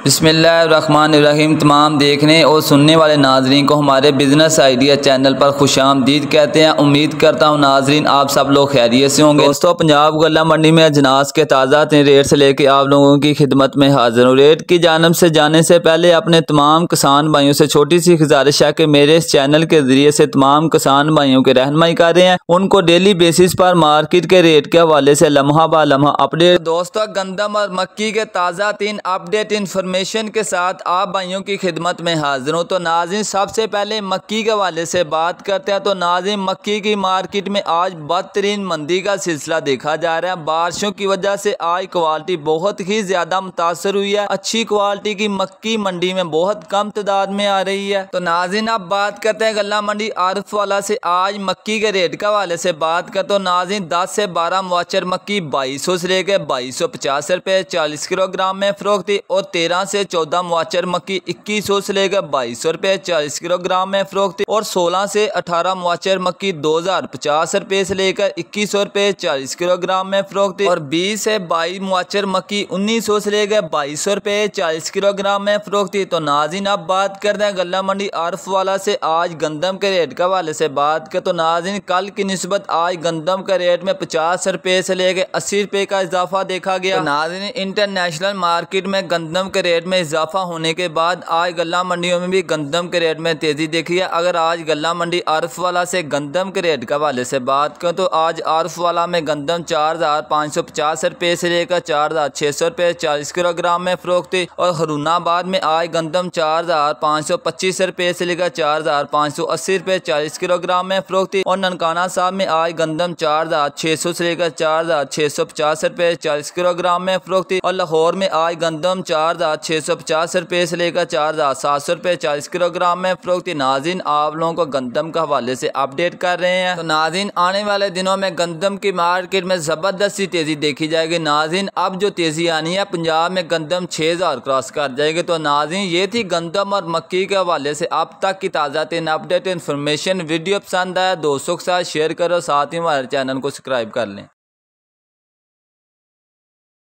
बिस्मिल्लाहिर्रहमानिर्रहीम। तमाम देखने और सुनने वाले नाजरीन को हमारे बिज़नेस आइडिया चैनल पर खुशामदीद कहते हैं। उम्मीद करता हूँ नाजरीन आप सब लोग खैरियत से होंगे। दोस्तों, पंजाब गल्ला मंडी में अजनास के ताज़ा रेट से लेके आप लोगों की खिदमत में हाजिर हूँ। रेट की जानब से जाने से पहले अपने तमाम किसान भाइयों से छोटी सी गुजारिश है कि मेरे इस चैनल के जरिए से तमाम किसान भाइयों की रहनुमाई कर रहे हैं, उनको डेली बेसिस पर मार्केट के रेट के हवाले से लम्हा ब लम्हा अपडेट। दोस्तों, गंदम और मक्की के ताज़ा अपडेट इन्फॉर्मेशन के साथ आप भाइयों की खिदमत में हाजिर हूँ। तो नाज़रीन, सबसे पहले मक्की के हवाले से बात करते हैं। तो नाज़रीन, मक्की की मार्केट में आज बदतरीन मंदी का सिलसिला देखा जा रहा है। बारिशों की वजह से आज क्वालिटी बहुत ही ज्यादा मुतासर हुई है। अच्छी क्वालिटी की मक्की मंडी में बहुत कम तादाद में आ रही है। तो नाज़रीन, अब बात करते हैं गल्ला मंडी आरफ वाला से आज मक्की के रेट के हवाले से बात करते। तो नाज़रीन, 10 से 12 मुआचर मक्की 2200 से लेकर 2250 रुपए 40 किलोग्राम में फरोख्त थी और 13 से 14 मुआचर मक्की 2100 से लेकर 2200 रुपए 40 किलोग्राम में फरोख्त थी और 16 से 18 मुआचर मक्की 2050 रुपए से लेकर 2100 रुपए 40 किलोग्राम में फरोख्त थी और 20 से 22 मुआचर मक्की 1900 से लेकर 2200 रुपए 40 किलोग्राम में फरोख्त थी। तो नाज़रीन, अब बात करते हैं गल्ला मंडी आरफ वाला से आज गंदम के रेट के हवाले से बात करें। तो नाज़रीन, कल की निस्बत आज गंदम के रेट में 50 रुपए से लेकर 80 रुपए का इजाफा देखा गया। तो नाज़रीन, इंटरनेशनल मार्केट में गंदम के रेट में इजाफा होने के बाद आज गल्ला मंडियों में भी गंदम के रेट में तेजी देखी है। अगर आज गल्ला मंडी आरफ वाला से गंदम के रेट के हवाले से बात करें तो आज आरफ वाला में गंदम 4550 रुपए से लेकर 4600 रुपए 40 किलोग्राम में फरोख्त थी और हरुनाबाद में आज गंदम 4525 रुपए से लेकर 4580 रुपए 40 किलोग्राम में फरोख्त थी और ननकाना साहब में आज गंदम 4600 से लेकर 4650 रुपए 40 किलोग्राम में फरोख्त थी और लाहौर में आज गंदम 4650 रुपए से लेकर 4700 रुपए 40 किलोग्राम में फरोख्त थी। नाज़रीन, आप लोगों को गंदम के हवाले से अपडेट कर रहे हैं। तो नाज़रीन, आने वाले दिनों में गंदम की मार्केट में जबरदस्त सी तेजी देखी जाएगी। नाज़रीन, अब जो तेजी आनी है पंजाब में गंदम 6000 क्रॉस कर जाएगी। तो नाज़रीन, ये थी गंदम और मक्की के हवाले से अब तक की ताज़ा अपडेट इन्फॉर्मेशन। वीडियो पसंद आया दोस्तों के साथ शेयर करो, साथ ही हमारे चैनल को सब्सक्राइब कर लें।